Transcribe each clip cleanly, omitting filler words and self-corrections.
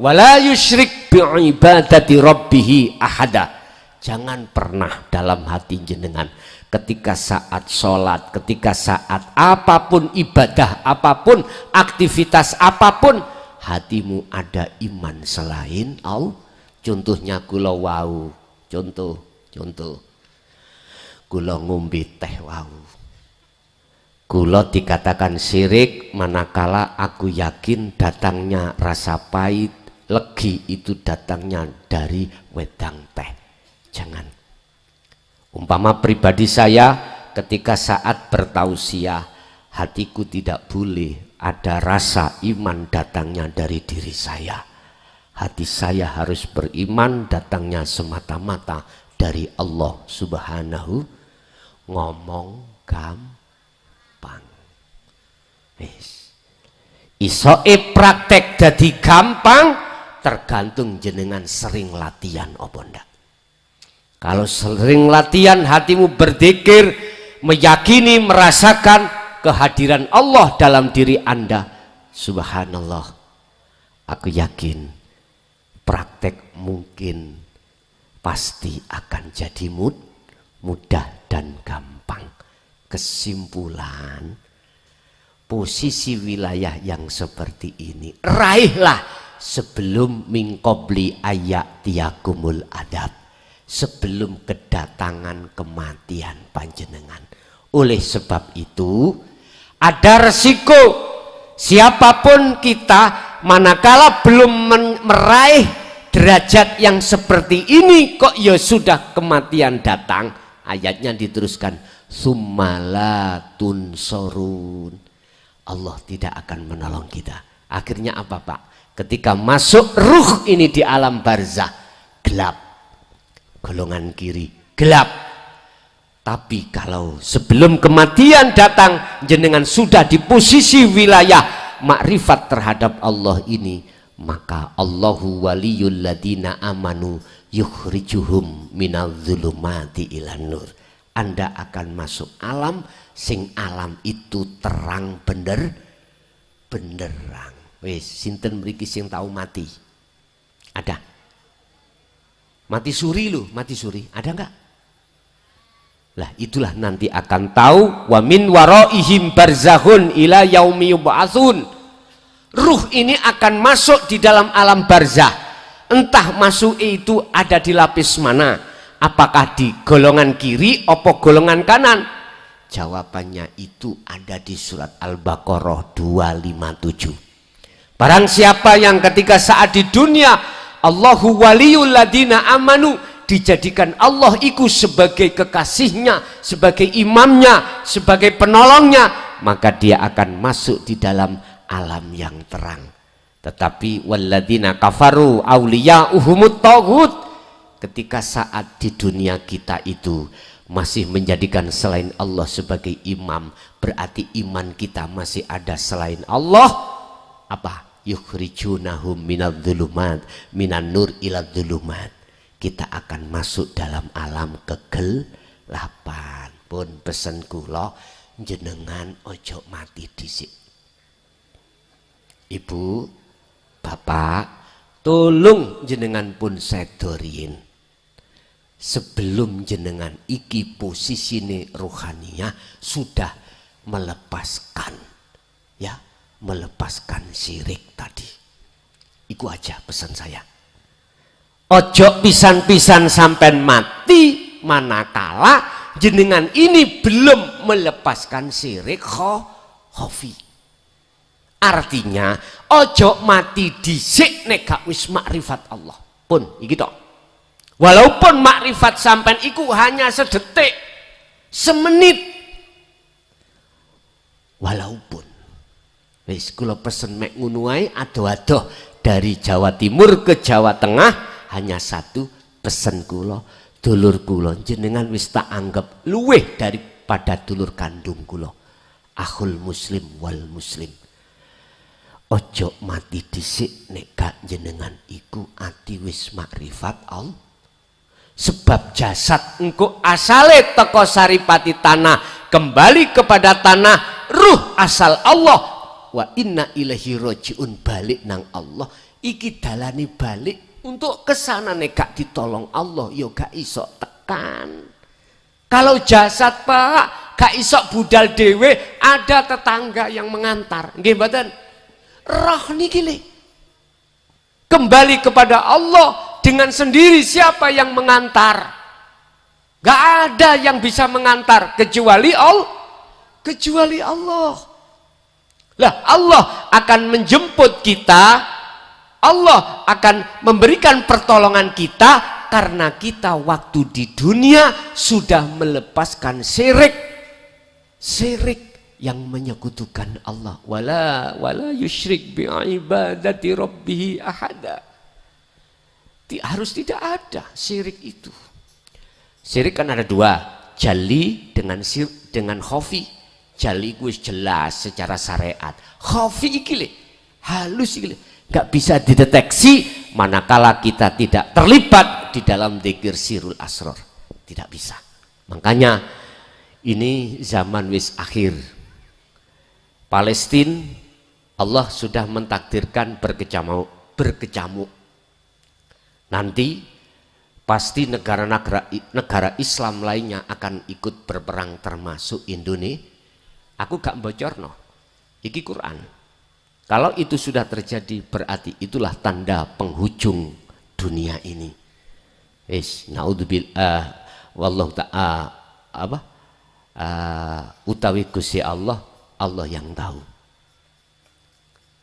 wala yusyrik bi'ibadati rabbih ahada. Jangan pernah dalam hati jenengan ketika saat sholat, ketika saat apapun ibadah, apapun aktivitas apapun, hatimu ada iman selain Allah. Contohnya kula wau, contoh kula ngombe teh wau, kula dikatakan syirik manakala aku yakin datangnya rasa pahit, legi itu datangnya dari wedang teh. Jangan. Umpama pribadi saya ketika saat bertausiah, hatiku tidak boleh ada rasa iman datangnya dari diri saya. Hati saya harus beriman datangnya semata-mata dari Allah Subhanahu. Ngomong gampang, isoe praktek jadi gampang tergantung jenengan sering latihan apa ndak. Kalau sering latihan, hatimu berzikir, meyakini, merasakan kehadiran Allah dalam diri Anda, subhanallah, aku yakin praktek mungkin pasti akan jadi mudah dan gampang. Kesimpulan, posisi wilayah yang seperti ini raihlah sebelum mingkobli ayak tiakumul adab, sebelum kedatangan kematian panjenengan. Oleh sebab itu ada resiko siapapun kita manakala belum meraih derajat yang seperti ini kok ya sudah kematian datang. Ayatnya diteruskan, summala tunsorun, Allah tidak akan menolong kita. Akhirnya apa Pak? Ketika masuk ruh ini di alam barzah, gelap, golongan kiri gelap. Tapi kalau sebelum kematian datang jenengan sudah di posisi wilayah makrifat terhadap Allah ini, maka Allahu waliyul ladina amanu yukhrijuhum minadh-dhulumati ilan nur. Anda akan masuk alam sing alam itu terang benderang. Wes sinten mriki sing tahu mati? Ada? Mati suri loh, mati suri. Ada enggak? Lah itulah nanti akan tahu, wa min waraihim barzakhun ila yaumi yub'atsun. Ruh ini akan masuk di dalam alam barzah. Entah masuk itu ada di lapis mana, apakah di golongan kiri atau golongan kanan? Jawabannya itu ada di surat Al-Baqarah 257. Barang siapa yang ketika saat di dunia Allahu waliyul ladina amanu, dijadikan Allah itu sebagai kekasihnya, sebagai imamnya, sebagai penolongnya, maka dia akan masuk di dalam alam yang terang. Tetapi walladzina kafaru auliya'uhumut taghut, ketika saat di dunia kita itu masih menjadikan selain Allah sebagai imam, berarti iman kita masih ada selain Allah. Apa? Yukhrijunahum minadh-dhulumat minan nur iladh-dhulumat. Kita akan masuk dalam alam kegelapan. Pun pesen kula jenengan ojo mati dhisik. Ibu, bapak, tolong jenengan pun sedorin. Sebelum jenengan iki posisine rohaniah sudah melepaskan, ya, melepaskan syirik tadi. Iku aja pesan saya. Ojo pisan-pisan sampai mati manakala jenengan ini belum melepaskan syirik khafi. Artinya ojo mati dhisik nek gak wis makrifat Allah. Pun iki tok. Walaupun makrifat sampean iku hanya sedetik, semenit. Walaupun wis kula pesen mek ngono ae ado-ado dari Jawa Timur ke Jawa Tengah. Hanya satu pesen kula, dulur kula jenengan wis tak anggap luweh daripada dulur kandung kula. Akhul muslim wal muslim. Ojo mati dhisik nek gak jenengan iku ati wis makrifat Allah. Sebab jasad engko asale teko saripati tanah, kembali kepada tanah, ruh asal Allah. Wa inna ilaihi rajiun, balik nang Allah. iki dalane balik untuk kesana nek gak ditolong Allah yo gak iso tekan. Kalau jasad Pak gak iso budal dewe, ada tetangga yang mengantar. Nggih mboten? Roh niki le. Kembali kepada Allah dengan sendiri siapa yang mengantar? Gak ada yang bisa mengantar kecuali Allah. Kecuali Allah. Lah Allah akan menjemput kita, Allah akan memberikan pertolongan kita karena kita waktu di dunia sudah melepaskan syirik. Syirik yang menyekutukan Allah. Wala yusyrik bi ibadati rabbih ahada. Harus tidak ada syirik itu. Syirik kan ada dua, jali dengan khafi. Jali gue jelas secara syariat. Khafi iki le, halus iki le, nggak bisa dideteksi manakala kita tidak terlibat di dalam dzikir sirul asror. Tidak bisa. Makanya ini zaman wis akhir. Palestina Allah sudah mentakdirkan berkecamuk. Nanti pasti negara Islam lainnya akan ikut berperang termasuk Indonesia. Aku gak bocorno. Iki Quran. Kalau itu sudah terjadi berarti itulah tanda penghujung dunia ini. Naudzubillah wallahu ta'ala utawi Gusti Allah yang tahu.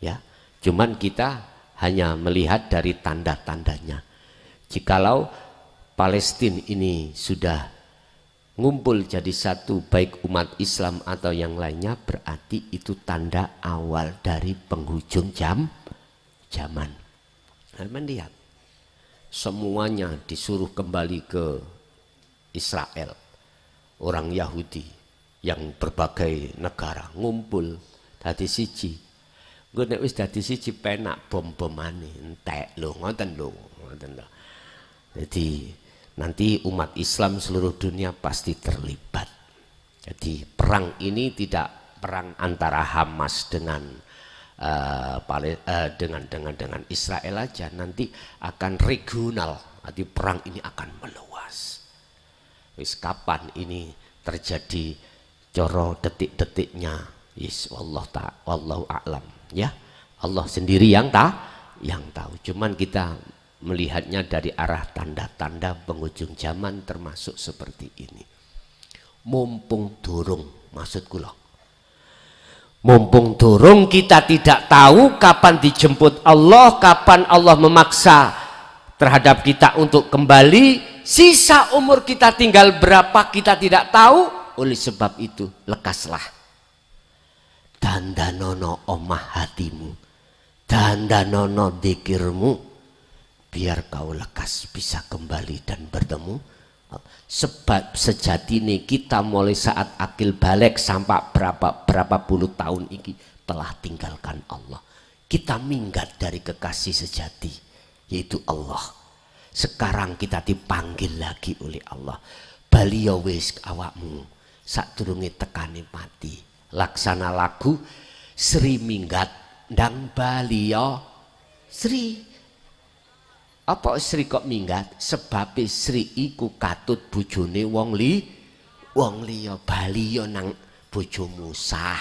Ya, cuman kita hanya melihat dari tanda-tandanya. Jikalau Palestina ini sudah ngumpul jadi satu baik umat Islam atau yang lainnya, berarti itu tanda awal dari penghujung zaman. Kalian lihat semuanya disuruh kembali ke Israel. Orang Yahudi yang berbagai negara ngumpul dadi siji. Gue nek wis dadi siji penak bom-bomane entek lho, ngoten lho. Jadi nanti umat Islam seluruh dunia pasti terlibat. Jadi perang ini tidak perang antara Hamas dengan Israel aja, nanti akan regional. Nanti perang ini akan meluas. Wis kapan ini terjadi coro detik-detiknya? Yes, wallahu a'lam. Ya, Allah sendiri yang tahu. Cuman kita melihatnya dari arah tanda-tanda penghujung zaman termasuk seperti ini. Mumpung durung, maksudku loh. Mumpung durung kita tidak tahu kapan dijemput Allah, kapan Allah memaksa terhadap kita untuk kembali, sisa umur kita tinggal berapa kita tidak tahu. Oleh sebab itu lekaslah. Dandanono omah hatimu, dandanono dzikirmu, biar kau lekas bisa kembali dan bertemu. Sebab sejati ini kita mulai saat akil balik sampai berapa puluh tahun ini telah tinggalkan Allah. Kita minggat dari kekasih sejati, yaitu Allah. Sekarang kita dipanggil lagi oleh Allah. Baliyo wis awakmu sadurunge tekani mati. Laksana lagu Sri minggat ndang baliyo Sri. Apa Sri kok minggat? Sebab Sri iku katut bojone wong liya, baliyo nang bojomu sah.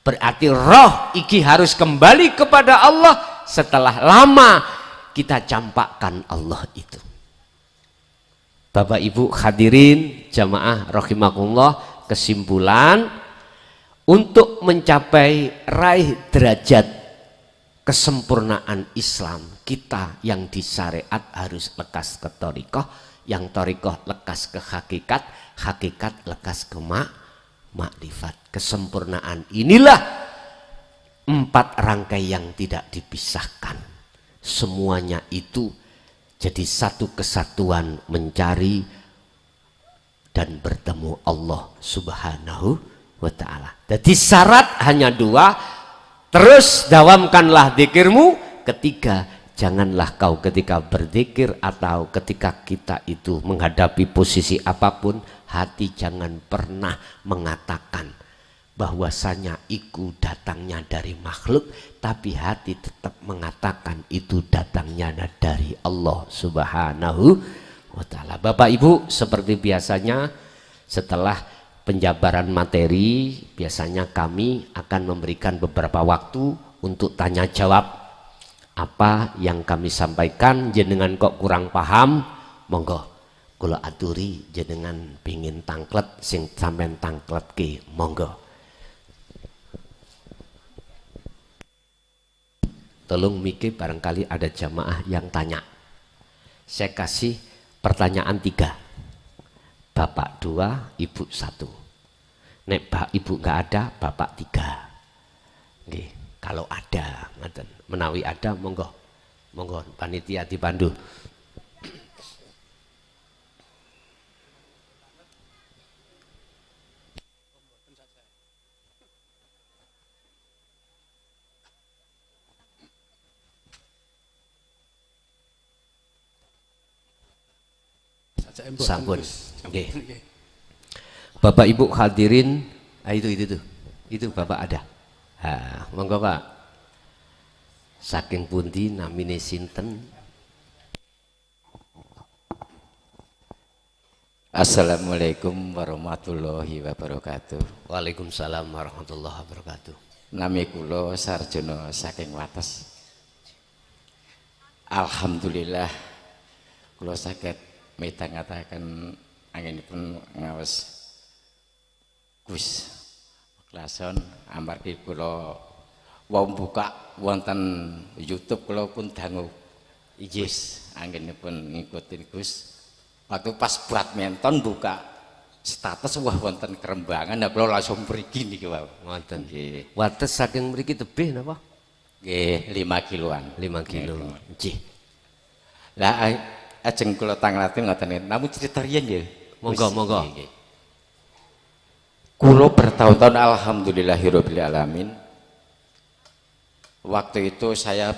Berarti roh iki harus kembali kepada Allah setelah lama kita campakkan Allah itu. Bapak Ibu hadirin jamaah rahimakumullah, kesimpulan untuk mencapai raih derajat kesempurnaan Islam, kita yang di syariat harus lekas ke thariqah, yang thariqah lekas ke hakikat, hakikat lekas ke makrifat. Kesempurnaan inilah 4 rangkai yang tidak dipisahkan. Semuanya itu jadi satu kesatuan mencari dan bertemu Allah Subhanahu wa ta'ala. Jadi syarat hanya 2. Terus dawamkanlah dzikirmu. Ketiga, janganlah kau ketika berzikir atau ketika kita itu menghadapi posisi apapun, hati jangan pernah mengatakan bahwasanya itu datangnya dari makhluk, tapi hati tetap mengatakan itu datangnya dari Allah Subhanahu wa ta'ala. Bapak Ibu, seperti biasanya setelah penjabaran materi, biasanya kami akan memberikan beberapa waktu untuk tanya jawab. Apa yang kami sampaikan jenengan kok kurang paham, monggo kula aturi jenengan pingin tangklet sing sampean tangkletke, monggo. Tolong mikir, barangkali ada jamaah yang tanya. Saya kasih pertanyaan 3. Bapak 2, ibu 1. Nek ibu nggak ada, bapak 3. Nggih, kalau ada, menawi ada, monggo, monggo panitia dipandu. Sampun. Okay. Bapak Ibu hadirin, itu Bapak ada. Monggo Pak. Saking pundi namine sinten? Assalamualaikum warahmatullahi wabarakatuh. Waalaikumsalam warahmatullahi wabarakatuh. Nami kula Sarjono saking Wates. Alhamdulillah kula saged mitangataken anginipun ngaos Gus Klason amargi kula wau buka wonten YouTube kula pun dangu Gus anginipun ngikutin Gus. Waktu pas badminton buka status wah wonten Kerembangan, nah kula langsung mriki niki wae. Wonten. Wates saking mriki tebih napa? Nggih, 5 kiloan. 5 kilo. Nggih. Lah ajeng kula tanglatin ngoten namun cerita riyen nggih. Monggo. Kula bertahun-tahun alhamdulillahirabbil alamin. Waktu itu saya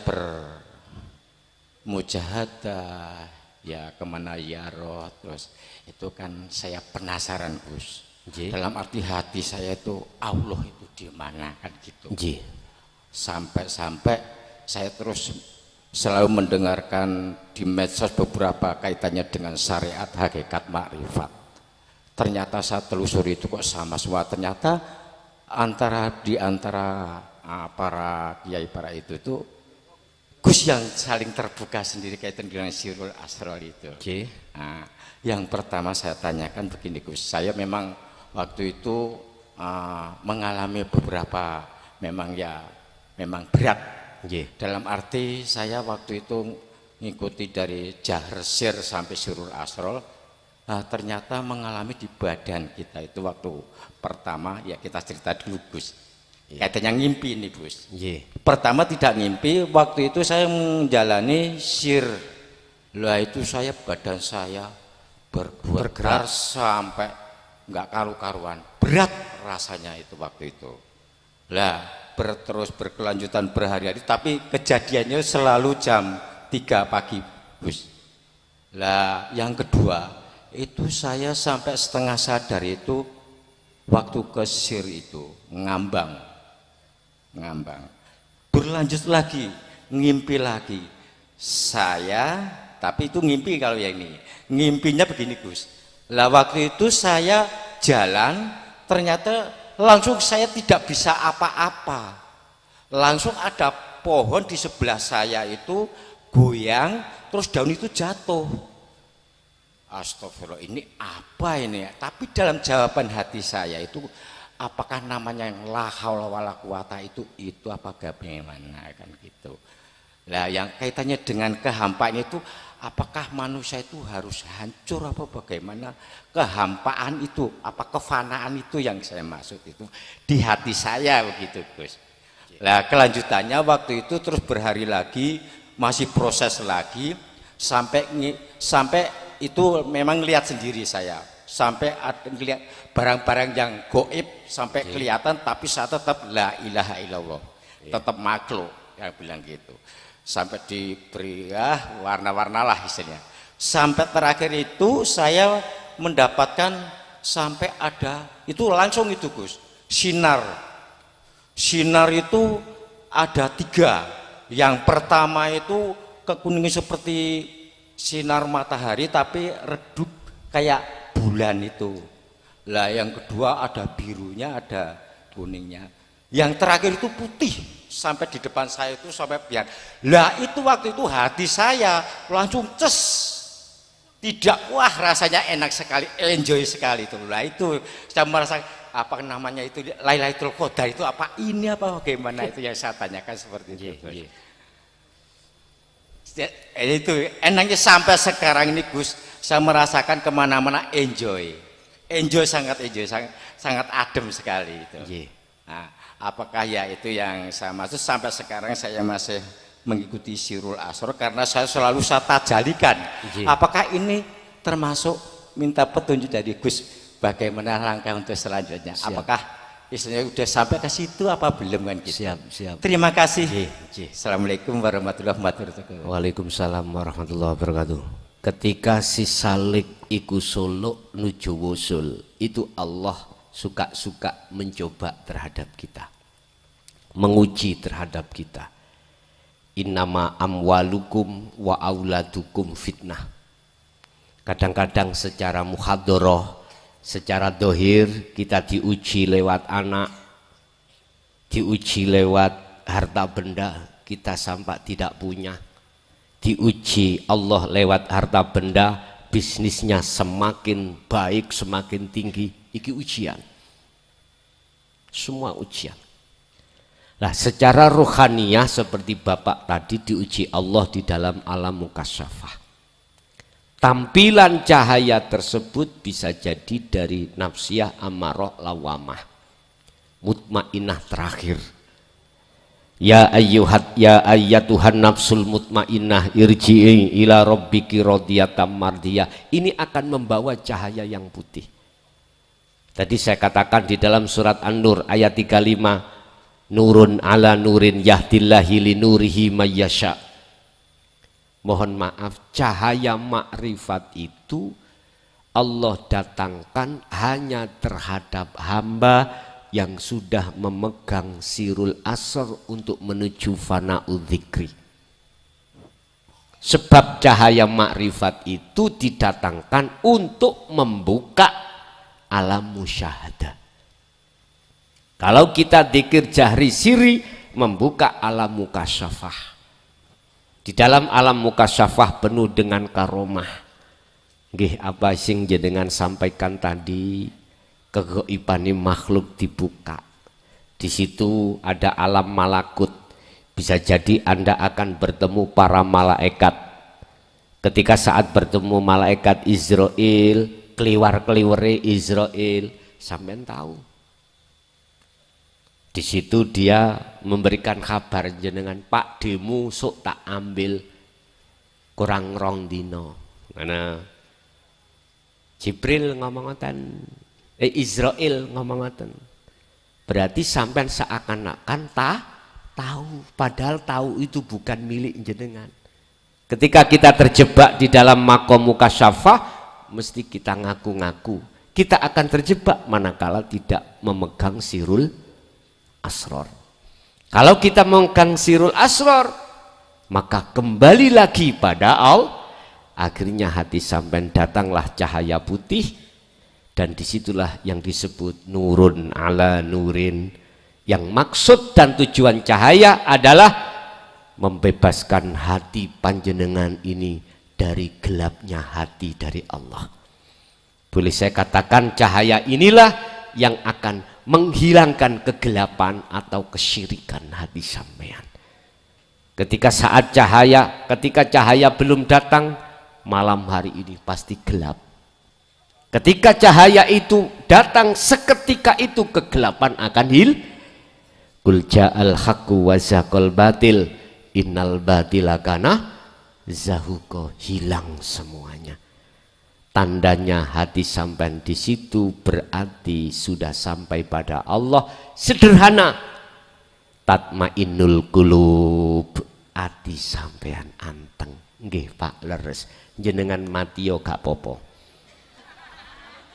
bermujahadah ya kemana ya roh, terus itu kan saya penasaran Gus. Dalam arti hati saya itu Allah itu di mana kan gitu. Sampai-sampai saya terus selalu mendengarkan di medsos beberapa kaitannya dengan syariat, hakikat, makrifat. Ternyata saya telusuri itu kok sama semua. Ternyata di antara para kiai para itu Gus yang saling terbuka sendiri kaitan dengan Sirul Asrar itu. Nah, yang pertama saya tanyakan begini Gus, saya memang waktu itu mengalami beberapa memang berat. Dalam arti saya waktu itu ngikuti dari Jahar Sir sampai Sirul Asrar. Nah, ternyata mengalami di badan kita itu waktu pertama ya kita cerita dulu Gus. Katanya ngimpi ini Gus. Pertama tidak ngimpi, waktu itu saya menjalani sir. Lah itu saya badan saya bergerak sampai nggak karu-karuan. Berat rasanya itu waktu itu. Lah terus berkelanjutan berhari-hari, tapi kejadiannya selalu jam 3 pagi Gus. Lah yang kedua itu saya sampai setengah sadar itu waktu ke sir itu ngambang berlanjut lagi ngimpi lagi saya, tapi itu ngimpi kalau yang ini ngimpinya begini Gus. Lah waktu itu saya jalan ternyata langsung saya tidak bisa apa-apa, langsung ada pohon di sebelah saya itu goyang terus daun itu jatuh. Astagfirullah, ini apa ini ya? Tapi dalam jawaban hati saya itu apakah namanya yang la haula wala quwata itu apa bagaimana kan gitu. Lah yang kaitannya dengan kehampaan itu apakah manusia itu harus hancur apa bagaimana? Kehampaan itu apa kefanaan itu yang saya maksud itu di hati saya begitu Gus. Lah kelanjutannya waktu itu terus berhari lagi masih proses lagi sampai itu memang lihat sendiri saya sampai lihat barang-barang yang goib sampai kelihatan, tapi saya tetap la ilaha illallah, tetap makhluk yang bilang gitu. Sampai diberi warna-warna lah istilahnya. Sampai terakhir itu saya mendapatkan sampai ada itu langsung itu Gus. sinar. Sinar itu ada 3. Yang pertama itu kekuningnya seperti sinar matahari tapi redup kayak bulan itu. Lah yang kedua ada birunya, ada kuningnya. Yang terakhir itu putih sampai di depan saya itu sampai biar. Lah itu waktu itu hati saya langsung ces. Tidak, wah rasanya enak sekali, enjoy sekali itu. Lah itu saya merasa apa namanya itu Lailatul Qadar itu apa ini apa bagaimana itu yang saya tanyakan seperti itu. Itu enaknya sampai sekarang ini Gus, saya merasakan kemana-mana enjoy sangat adem sekali itu. Nah, apakah ya itu yang saya maksud sampai sekarang saya masih mengikuti Sirul Asrar karena saya selalu saya tajalikan. Apakah ini termasuk minta petunjuk dari Gus bagaimana langkah untuk selanjutnya? Siap. Apakah istilahnya udah sampai ke situ apa belum kan gitu? Siap. Terima kasih. Assalamualaikum warahmatullahi wabarakatuh. Waalaikumsalam warahmatullahi wabarakatuh. Ketika si Salik iku solo nuju wusul, itu Allah suka-suka mencoba terhadap kita, menguji terhadap kita. Innama amwalukum wa auladukum fitnah. Kadang-kadang secara muhadharah, secara dohir kita diuji lewat anak, diuji lewat harta benda, kita sampai tidak punya. Diuji Allah lewat harta benda, bisnisnya semakin baik, semakin tinggi. Iki ujian, semua ujian. Nah, secara rohaniyah seperti Bapak tadi diuji Allah di dalam alam mukasyafah. Tampilan cahaya tersebut bisa jadi dari nafsiyah amarah lawamah, mutmainah terakhir. Ya ayyatuhan nafsul mutmainnah irji'i ila rabbiki radiyatan mardiyah. Ini akan membawa cahaya yang putih. Tadi saya katakan di dalam surat An-Nur ayat 35, nurun ala nurin yahdillahi li nurihi mayyasha. Mohon maaf, cahaya makrifat itu Allah datangkan hanya terhadap hamba yang sudah memegang Sirul Asrar untuk menuju fana'udz dzikri. Sebab cahaya makrifat itu didatangkan untuk membuka alam musyahadah. Kalau kita dzikir jahri siri, membuka alam mukasyafah. Di dalam alam mukasyafah penuh dengan karomah. Nggih apa sing jenengan sampaikan tadi, kegaibane makhluk dibuka. Di situ ada alam malakut. Bisa jadi Anda akan bertemu para malaikat. Ketika saat bertemu malaikat Israel, keliwar-keliwere Israel, sampean tahu. Di situ dia memberikan kabar jenengan, Pak demu sok tak ambil kurang rong dino. Mana Jibril ngomong ngoten, Israel ngomong ngoten. Berarti sampean seakan-akan tahu, padahal tahu itu bukan milik jenengan. Ketika kita terjebak di dalam makom mukasyafah, mesti kita ngaku-ngaku. Kita akan terjebak manakala tidak memegang Sirul Asrar. Kalau kita memegang Sirul Asrar, maka kembali lagi pada Allah. Akhirnya hati sampean datanglah cahaya putih, dan disitulah yang disebut nurun ala nurin. Yang maksud dan tujuan cahaya adalah membebaskan hati panjenengan ini dari gelapnya hati dari Allah. Boleh saya katakan cahaya inilah yang akan menghilangkan kegelapan atau kesyirikan hati sampean. Ketika cahaya belum datang, malam hari ini pasti gelap. Ketika cahaya itu datang, seketika itu kegelapan akan Qul ja'al haqqu wa zaqal batil innal batila kana zahuqa, hilang semuanya. Tandanya hati sampean di situ berarti sudah sampai pada Allah. Sederhana, tatmainnul qulub, hati sampean anteng. Nggih Pak leres, jenengan mati yo gak popo.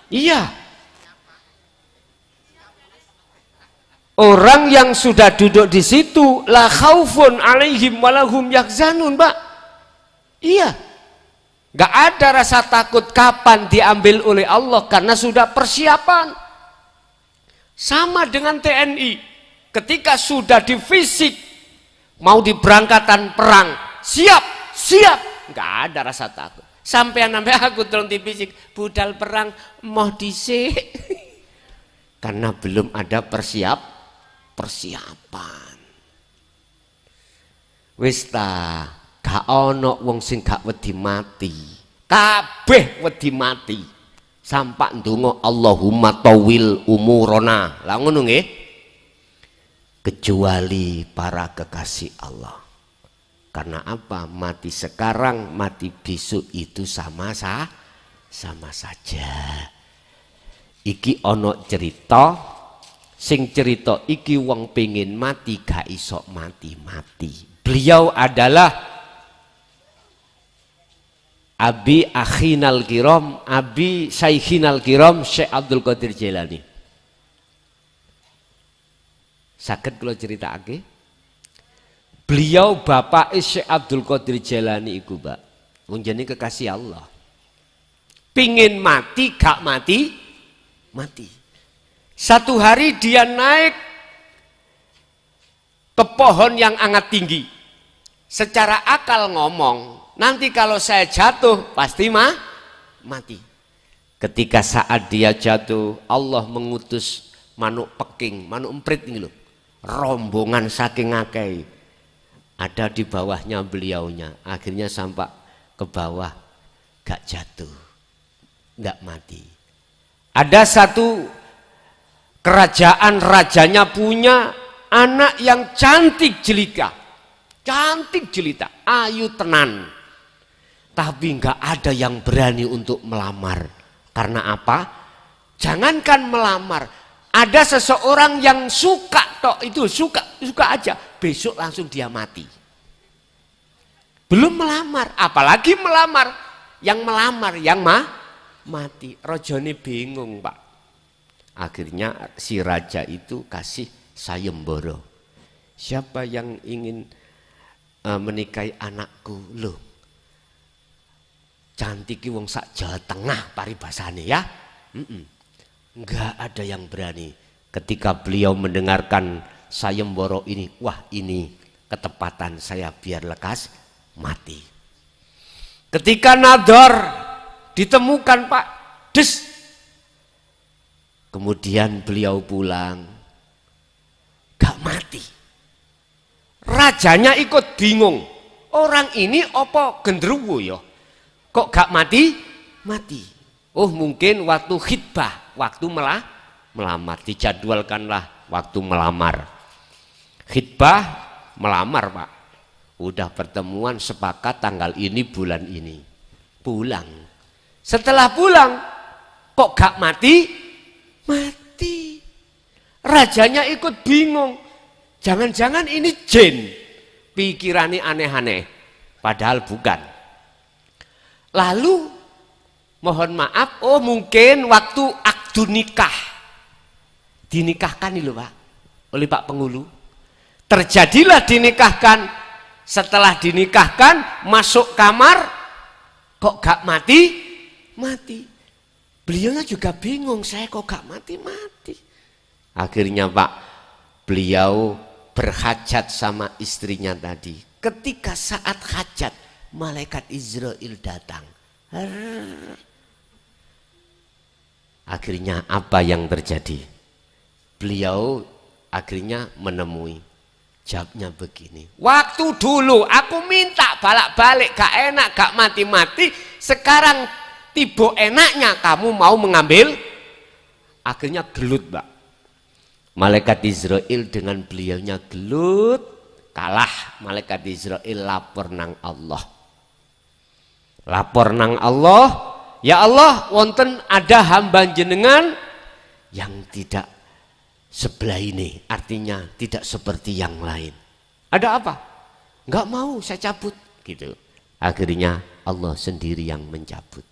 Iya. Orang yang sudah duduk di situ la khaufun alaihim walahum yahzanun, Pak. Iya. Gak ada rasa takut kapan diambil oleh Allah karena sudah persiapan. Sama dengan TNI. Ketika sudah di fisik mau diberangkatan perang, siap, siap. Gak ada rasa takut. Sampai aku turun di fisik, budal perang mau dhisik. Karena belum ada persiapan. Wis ta, gak ono wong sing gak wedi mati. Kabeh wedi mati. Sampak ndonga Allahumma tawil umurona. Lah ngono nggih. Kecuali para kekasih Allah. Karena apa? Mati sekarang, mati besok itu sama saja. Iki ono cerita, sing cerita iki wong pengen mati gak iso mati. Beliau adalah Abi Akhinal Kiram, Abi Syekhinal Kiram, Syekh Abdul Qadir Jailani. Saged kula critakake. Beliau bapak Syekh Abdul Qadir Jailani iku, Pak. Wong jenenge kekasih Allah. Pingin mati gak mati. Satu hari dia naik ke pohon yang sangat tinggi. Secara akal ngomong, nanti kalau saya jatuh pasti mati. Ketika saat dia jatuh, Allah mengutus manuk peking, manuk emprit ini loh, rombongan saking akeh. Ada di bawahnya beliaunya, akhirnya sampai ke bawah, gak jatuh, gak mati. Ada satu kerajaan, rajanya punya anak yang cantik jelita, ayu tenan. Tapi nggak ada yang berani untuk melamar. Karena apa? Jangankan melamar, ada seseorang yang suka tok, itu suka aja, besok langsung dia mati. Belum melamar, apalagi melamar. Yang melamar yang mati. Rajane bingung, Pak. Akhirnya si raja itu kasih sayembara. Siapa yang ingin menikahi anakku? Loh, cantik wong sak Jawa Tengah paribasane ya. Enggak ada yang berani. Ketika beliau mendengarkan sayembara ini, wah ini ketepatan saya biar lekas mati. Ketika nador ditemukan, Pak, des. Kemudian beliau pulang, gak mati. Rajanya ikut bingung. Orang ini apa genderuwo ya? Kok gak mati? Oh mungkin waktu khitbah, waktu melamar. Dijadwalkanlah waktu melamar. Khitbah, melamar, Pak. Udah pertemuan sepakat tanggal ini, bulan ini. Pulang. Setelah pulang, kok gak mati? Rajanya ikut bingung. Jangan-jangan ini jin. Pikirannya aneh-aneh. Padahal bukan. Lalu, mohon maaf, oh mungkin waktu akdu nikah. Dinikahkan nih loh, Pak. Oleh Pak Penghulu. Terjadilah dinikahkan. Setelah dinikahkan, masuk kamar. Kok gak mati? Beliaunya juga bingung, saya kok gak mati. Akhirnya Pak, beliau berhajat sama istrinya tadi. Ketika saat hajat, malaikat Israel datang. Akhirnya apa yang terjadi? Beliau akhirnya menemui. Jawabnya begini, waktu dulu aku minta balik gak enak, gak mati-mati. Sekarang tiba enaknya kamu mau mengambil. Akhirnya gelut, Pak. Malaikat Israel dengan beliaunya gelut. Kalah. Malaikat Israel lapor nang Allah. Ya Allah, wonten ada hamba jenengan yang tidak sebelah ini, artinya tidak seperti yang lain. Ada apa? Enggak mau, saya cabut gitu. Akhirnya Allah sendiri yang mencabut.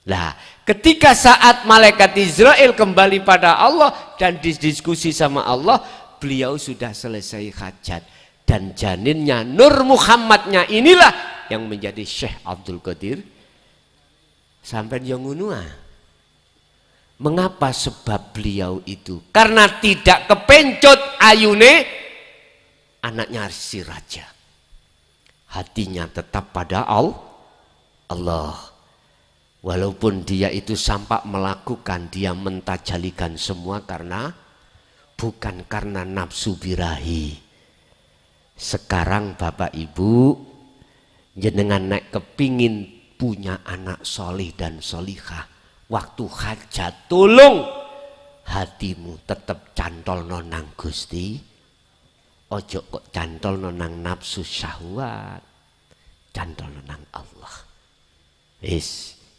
Lah, ketika saat malaikat Israel kembali pada Allah dan didiskusi sama Allah, beliau sudah selesai hajat dan janinnya Nur Muhammadnya inilah yang menjadi Syekh Abdul Qadir sampai yang ngunua. Mengapa? Sebab beliau itu karena tidak kepencut ayune anaknya si raja, hatinya tetap pada Allah. Walaupun dia itu sampai melakukan, dia mentajalikan semua karena bukan karena nafsu birahi. Sekarang Bapak Ibu jenengan naik kepingin punya anak solih dan solihah, waktu hajat tolong hatimu tetap cantol nonang Gusti, ojo kok cantol nonang nafsu syahwat, cantol nonang Allah.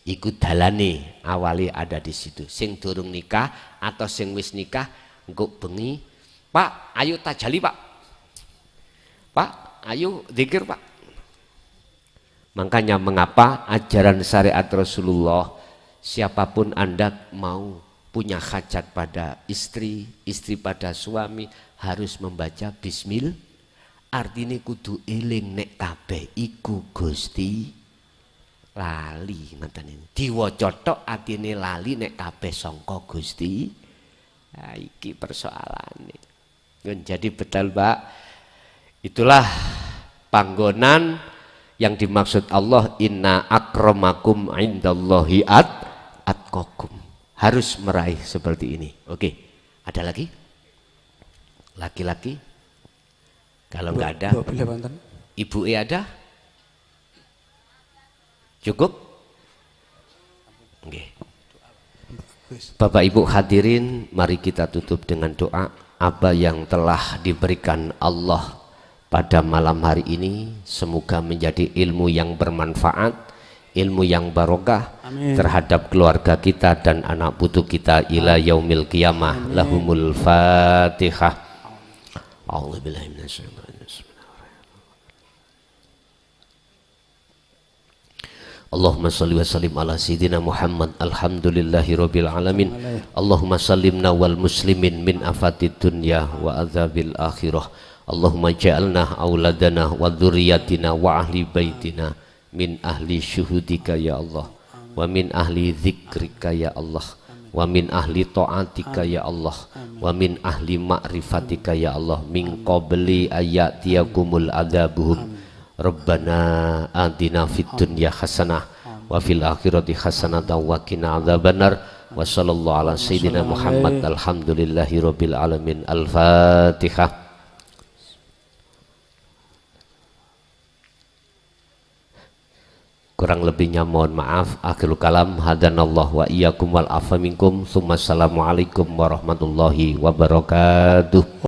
Ikut dalane awali ada di situ. Sing durung nikah atau sing wis nikah engko bengi, Pak, ayo tajali Pak. Pak, ayo zikir Pak. Makanya mengapa ajaran syariat Rasulullah, siapapun Anda mau punya hajat pada istri, istri pada suami harus membaca bismillah. Artinya kudu eling nek kabeh iku Gusti lali ngoten niku. Diwaca tok atine lali nek kabeh sangka Gusti. Nah, iki persoalane. Jadi betul Mbak. Itulah panggonan yang dimaksud Allah, inna akramakum indallahi atqakum. Harus meraih seperti ini. Oke. Ada lagi? Laki-laki? Kalau nggak ada, Ibu ada? Cukup? Oke. Bapak Ibu hadirin, mari kita tutup dengan doa. Apa yang telah diberikan Allah pada malam hari ini semoga menjadi ilmu yang bermanfaat, ilmu yang barokah. Amin. Terhadap keluarga kita dan anak putu kita ila yaumil qiyamah. Amin. Lahumul Fatihah. A'udzubillahi minasyaitonir rajim. Allahumma salli wa sallim ala sayyidina Muhammad. Alhamdulillahi rabbil alamin. Allahumma sallimna wal muslimin min afatid dunya wa adzabil akhirah. Allahumma ja'alna auladana wa dzurriyyatina wa ahli baitina min ahli syuhudika ya Allah, wa min ahli dzikrika ya Allah, wa min ahli ta'atika ya Allah, wa min ahli ma'rifatika ya Allah, min qabli ayatiyakumul adzabuhum. Rabbana atina fid dunya hasanah wa fil akhirati hasanah wa qina adzabannar. Wa sallallahu ala sayyidina Muhammad. Alhamdulillahi rabbil alamin. Al-Fatihah. Kurang lebihnya mohon maaf. Akhirul kalam, hadanallahu wa iyyakum wal afa minkum. Assalamualaikum warahmatullahi wabarakatuh.